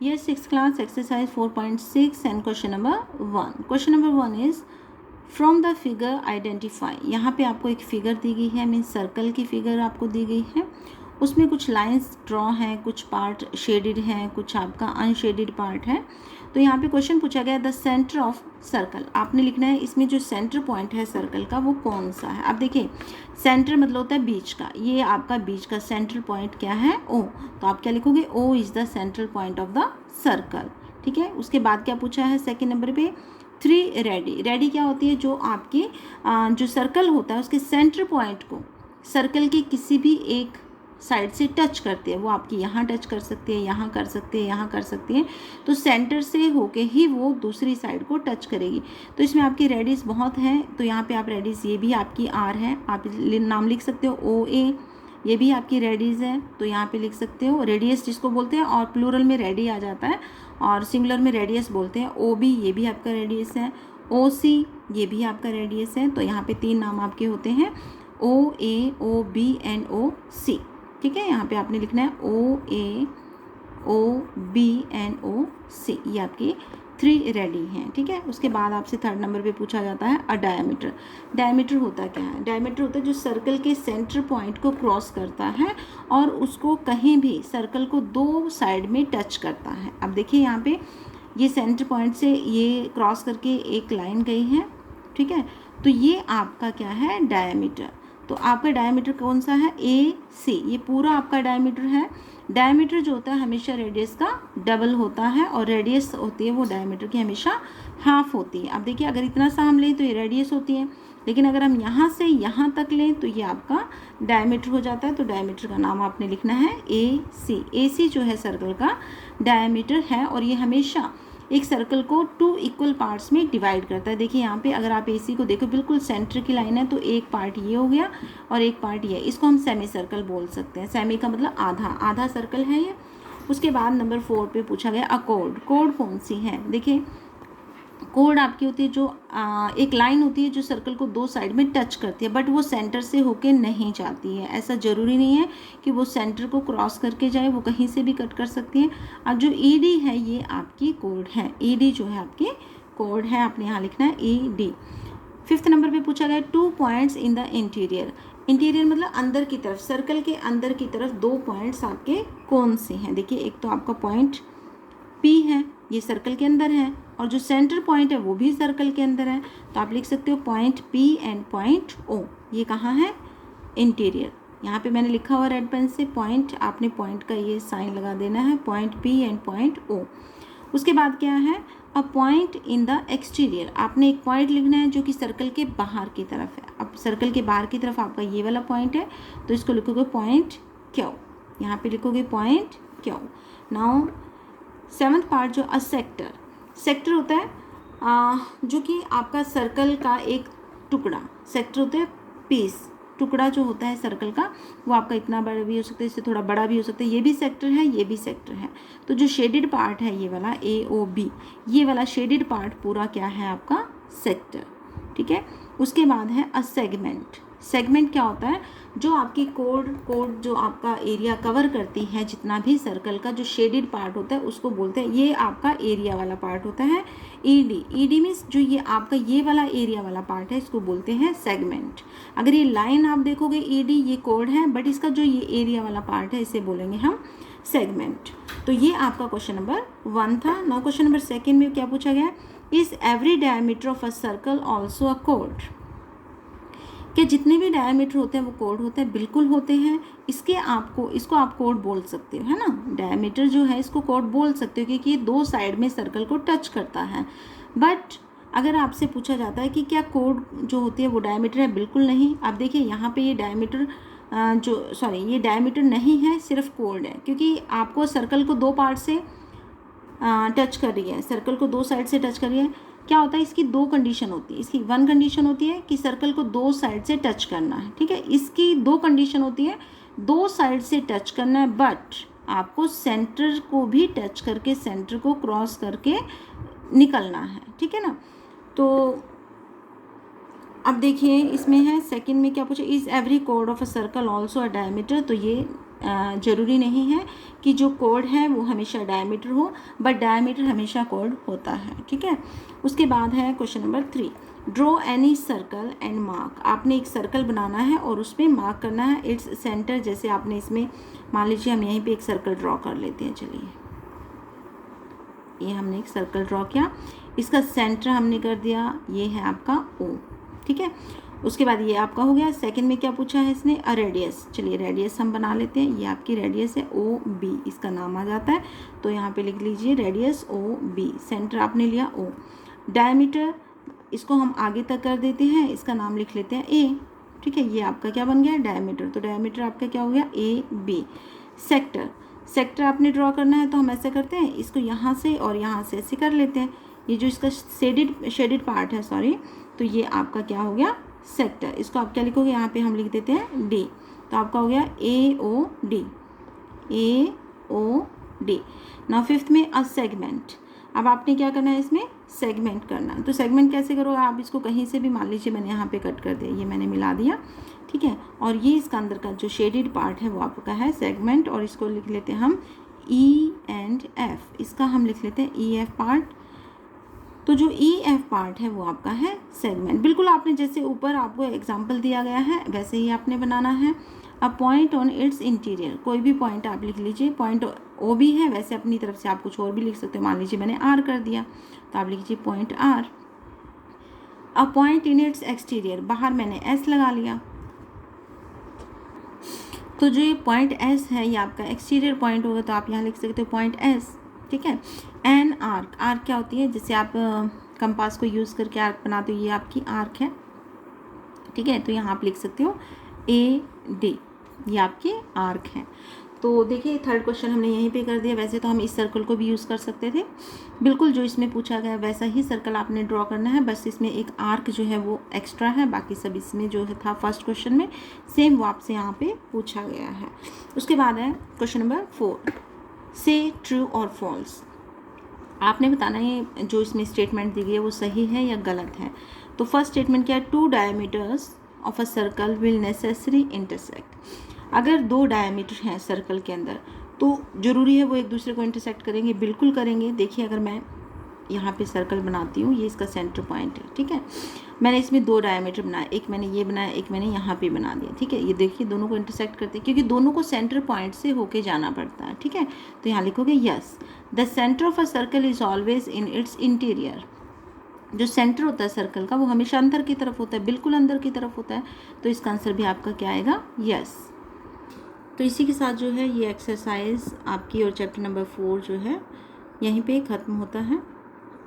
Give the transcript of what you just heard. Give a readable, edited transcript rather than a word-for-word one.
Yes, 6th class exercise 4.6 and question number 1. Question number 1 is from the figure identify. यहाँ पे आपको एक figure दी गई है, मीन्स सर्कल की फिगर आपको दी गई है. उसमें कुछ लाइंस ड्रॉ हैं, कुछ पार्ट शेडेड हैं, कुछ आपका अनशेडेड पार्ट है. तो यहाँ पे क्वेश्चन पूछा गया द सेंटर ऑफ सर्कल. आपने लिखना है इसमें जो सेंटर पॉइंट है सर्कल का वो कौन सा है. अब देखिए सेंटर मतलब होता है बीच का. ये आपका बीच का सेंट्रल पॉइंट क्या है, ओ. तो आप क्या लिखोगे, O is the central point of the circle. ठीक है. उसके बाद क्या पूछा है सेकेंड नंबर पे, 3 रेडी. रेडी क्या होती है, जो आपकी जो सर्कल होता है उसके सेंटर पॉइंट को सर्कल के किसी भी एक साइड से टच करते हैं. वो आपकी यहाँ टच कर सकती है, यहाँ कर सकते हैं, यहाँ कर सकती है. तो सेंटर से होके ही वो दूसरी साइड को टच करेगी. तो इसमें आपकी रेडियस बहुत है. तो यहाँ पे आप रेडियस, ये भी आपकी आर है, आप नाम लिख सकते हो ओ ए. ये भी आपकी रेडियस है, तो यहाँ पे लिख सकते हो रेडियस जिसको बोलते हैं, और प्लूरल में रेडी आ जाता है और सिंगुलर में रेडियस बोलते हैं. ओ बी, ये भी आपका रेडियस है. ओ सी, ये भी आपका रेडियस है. तो यहाँ पे 3 नाम आपके होते हैं, ओ ए, ओ बी एंड ओ सी. ठीक है. यहाँ पे आपने लिखना है ओ ए, ओ बी एंड ओ सी. ये आपकी 3 रेडी हैं. ठीक है. उसके बाद आपसे थर्ड नंबर पे पूछा जाता है अ डायमीटर. डायमीटर होता क्या है, डायमीटर होता है जो सर्कल के सेंटर पॉइंट को क्रॉस करता है और उसको कहीं भी सर्कल को 2 साइड में टच करता है. अब देखिए यहाँ पे ये सेंटर पॉइंट से ये क्रॉस करके एक लाइन गई है. ठीक है. तो ये आपका क्या है, डायमीटर. तो आपका डायमीटर कौन सा है, ए सी. ये पूरा आपका डायमीटर है. डायमीटर जो होता है हमेशा रेडियस का डबल होता है और रेडियस होती है वो डायमीटर की हमेशा हाफ होती है. अब देखिए अगर इतना सा हम लें तो ये रेडियस होती है, लेकिन अगर हम यहाँ से यहाँ तक लें तो ये आपका डायमीटर हो जाता है. तो डायमीटर का नाम आपने लिखना है ए सी. ए सी जो है सर्कल का डायमीटर है और ये हमेशा एक सर्कल को 2 इक्वल पार्ट्स में डिवाइड करता है. देखिए यहाँ पे अगर आप एसी को देखो बिल्कुल सेंटर की लाइन है, तो एक पार्ट ये हो गया और एक पार्ट ये. इसको हम सेमी सर्कल बोल सकते हैं. सेमी का मतलब आधा, आधा सर्कल है ये. उसके बाद नंबर 4 पे पूछा गया अकॉर्ड. कोड कौन सी है, देखिए कोड आपकी होती है जो एक लाइन होती है जो सर्कल को 2 साइड में टच करती है, बट वो सेंटर से होके नहीं जाती है. ऐसा ज़रूरी नहीं है कि वो सेंटर को क्रॉस करके जाए, वो कहीं से भी कट कर सकती है. अब जो ईडी है ये आपकी कोड है. ईडी जो है आपकी कोड है, आपने यहाँ लिखना है ईडी. 5th नंबर पे पूछा गया 2 points in the interior. Interior मतलब अंदर की तरफ, सर्कल के अंदर की तरफ 2 पॉइंट्स आपके कौन से हैं. देखिए एक तो आपका पॉइंट पी है, ये सर्कल के अंदर है, और जो सेंटर पॉइंट है वो भी सर्कल के अंदर है. तो आप लिख सकते हो point P and point O. ये कहाँ है, इंटीरियर. यहाँ पे मैंने लिखा हुआ रेड पेन से पॉइंट, आपने पॉइंट का ये साइन लगा देना है, point P and point O. उसके बाद क्या है, a point in the exterior. आपने एक पॉइंट लिखना है जो कि सर्कल के बाहर की तरफ है. अब सर्कल के बाहर की तरफ आपका ये वाला पॉइंट है, तो इसको लिखोगे पॉइंट क्यू. यहाँ पे लिखोगे point Q. Now 7th part जो अ सेक्टर. सेक्टर होता है जो कि आपका सर्कल का एक टुकड़ा. सेक्टर होता है पीस, टुकड़ा जो होता है सर्कल का, वो आपका इतना बड़ा भी हो सकता है, इससे थोड़ा बड़ा भी हो सकता है. ये भी सेक्टर है, ये भी सेक्टर है. तो जो शेडेड पार्ट है ये वाला ए ओ बी, ये वाला शेडेड पार्ट पूरा क्या है आपका सेक्टर. ठीक है. उसके बाद है अ सेगमेंट. सेगमेंट क्या होता है, जो आपकी कोड जो आपका एरिया कवर करती है, जितना भी सर्कल का जो शेडेड पार्ट होता है उसको बोलते हैं, ये आपका एरिया वाला पार्ट होता है ईडी. ईडी मीन्स जो ये आपका ये वाला एरिया वाला पार्ट है इसको बोलते हैं सेगमेंट. अगर ये लाइन आप देखोगे ईडी ये कोड है, बट इसका जो ये एरिया वाला पार्ट है इसे बोलेंगे हम सेगमेंट. तो ये आपका क्वेश्चन नंबर 1 था. नाउ क्वेश्चन नंबर 2 में क्या पूछा गया, is every diameter of a circle also a code. कि जितने भी डायमीटर होते हैं वो कोड होते हैं, बिल्कुल होते हैं. इसको आप कोड बोल सकते हो, है ना. डायमीटर जो है इसको कोड बोल सकते हो क्योंकि ये 2 साइड में सर्कल को टच करता है. बट अगर आपसे पूछा जाता है कि क्या कोड जो होती है वो डायमीटर है, बिल्कुल नहीं. आप देखिए यहाँ पे ये डायमीटर ये डायमीटर नहीं है, सिर्फ कोड है, क्योंकि आपको सर्कल को 2 पार्ट से टच कर रही है, सर्कल को 2 साइड से टच कर रही है. क्या होता है, इसकी 2 कंडीशन होती है. इसकी 1 कंडीशन होती है कि सर्कल को 2 साइड से टच करना है. ठीक है. इसकी 2 कंडीशन होती है, 2 साइड से टच करना है, बट आपको सेंटर को भी टच करके सेंटर को क्रॉस करके निकलना है. ठीक है ना. तो अब देखिए इसमें है सेकंड में क्या पूछा, is every code of a circle also a diameter. तो ये ज़रूरी नहीं है कि जो कोड है वो हमेशा डायमीटर हो, बट डायमीटर हमेशा कोड होता है, ठीक है। उसके बाद है question number 3, draw any circle and mark. आपने एक सर्कल बनाना है और उसमें मार्क करना है इट्स सेंटर। जैसे आपने इसमें मान लीजिए हम यहीं पे एक सर्कल ड्रॉ कर लेते हैं। चलिए, ये हमने एक सर्कल ड्रॉ किया, इसका सेंटर हमने कर दिया, ये है आपका O, ठीक है। उसके बाद ये आपका हो गया। सेकंड में क्या पूछा है इसने, अ रेडियस। चलिए रेडियस हम बना लेते हैं, ये आपकी रेडियस है OB, इसका नाम आ जाता है, तो यहाँ पे लिख लीजिए रेडियस OB। सेंटर आपने लिया O। डायमीटर इसको हम आगे तक कर देते हैं, इसका नाम लिख लेते हैं A, ठीक है। ये आपका क्या बन गया, डायमीटर, तो डायमीटर आपका क्या हो गया AB। सेक्टर, सेक्टर आपने ड्रॉ करना है तो हम ऐसे करते हैं, इसको यहाँ से और यहाँ से ऐसे कर लेते हैं। ये जो इसका शेडेड पार्ट है, सॉरी, तो ये आपका क्या हो गया, सेक्टर। इसको आप क्या लिखोगे, यहाँ पे हम लिख देते हैं D, तो आपका हो गया AOD, AOD। नाउ फिफ्थ में अ सेगमेंट। अब आपने क्या करना है, इसमें सेगमेंट करना है। तो सेगमेंट कैसे करोगे, आप इसको कहीं से भी, मान लीजिए मैंने यहाँ पे कट कर दिया, ये मैंने मिला दिया, ठीक है। और ये इसका अंदर का जो शेडेड पार्ट है वो आपका है सेगमेंट, और इसको लिख लेते हैं हम E एंड F। इसका हम लिख लेते हैं EF पार्ट। तो जो EF पार्ट है वो आपका है सेगमेंट। बिल्कुल आपने जैसे ऊपर आपको एग्जाम्पल दिया गया है वैसे ही आपने बनाना है। A point on it's interior, कोई भी पॉइंट आप लिख लीजिए। पॉइंट O भी है, वैसे अपनी तरफ से आप कुछ और भी लिख सकते हो। मान लीजिए मैंने R कर दिया, तो आप लिखिए point R। A point in its exterior, बाहर मैंने S लगा लिया, तो जो ये पॉइंट S है ये आपका एक्सटीरियर पॉइंट होगा, तो आप यहाँ लिख सकते हो पॉइंट S, ठीक है। एन आर्क, आर्क क्या होती है, जैसे आप कंपास को यूज़ करके आर्क बनाते हो, ये आपकी आर्क है, ठीक है। तो यहाँ आप लिख सकते हो AD, ये आपकी आर्क है। तो देखिए थर्ड क्वेश्चन हमने यहीं पे कर दिया। वैसे तो हम इस सर्कल को भी यूज़ कर सकते थे, बिल्कुल जो इसमें पूछा गया वैसा ही सर्कल आपने ड्रॉ करना है, बस इसमें एक आर्क जो है वो एक्स्ट्रा है, बाकी सब इसमें जो है था फर्स्ट क्वेश्चन में सेम वो आपसे यहाँ पे पूछा गया है। उसके बाद है क्वेश्चन नंबर 4, से ट्रू और फॉल्स। आपने बताना है जो इसमें स्टेटमेंट दी गई है वो सही है या गलत है। तो फर्स्ट स्टेटमेंट क्या है, 2 diameters of a circle will necessary intersect. अगर 2 डायमीटर हैं सर्कल के अंदर तो ज़रूरी है वो एक दूसरे को इंटरसेक्ट करेंगे, बिल्कुल करेंगे। देखिए अगर मैं यहाँ पे सर्कल बनाती हूँ, ये इसका सेंटर पॉइंट है, ठीक है। मैंने इसमें 2 डायमीटर बनाए, एक मैंने ये बनाया, एक मैंने यहाँ पे बना दिया, ठीक है। ये देखिए दोनों को इंटरसेक्ट करते हैं, क्योंकि दोनों को सेंटर पॉइंट से होके जाना पड़ता है, ठीक है। तो यहाँ लिखोगे yes, the centre of a circle is always in its interior. जो सेंटर होता है सर्कल का वो हमेशा अंदर की तरफ होता है, बिल्कुल अंदर की तरफ होता है, तो इसका आंसर भी आपका क्या आएगा, यस। तो इसी के साथ जो है ये एक्सरसाइज आपकी और चैप्टर नंबर 4 जो है यहीं पे ख़त्म होता है।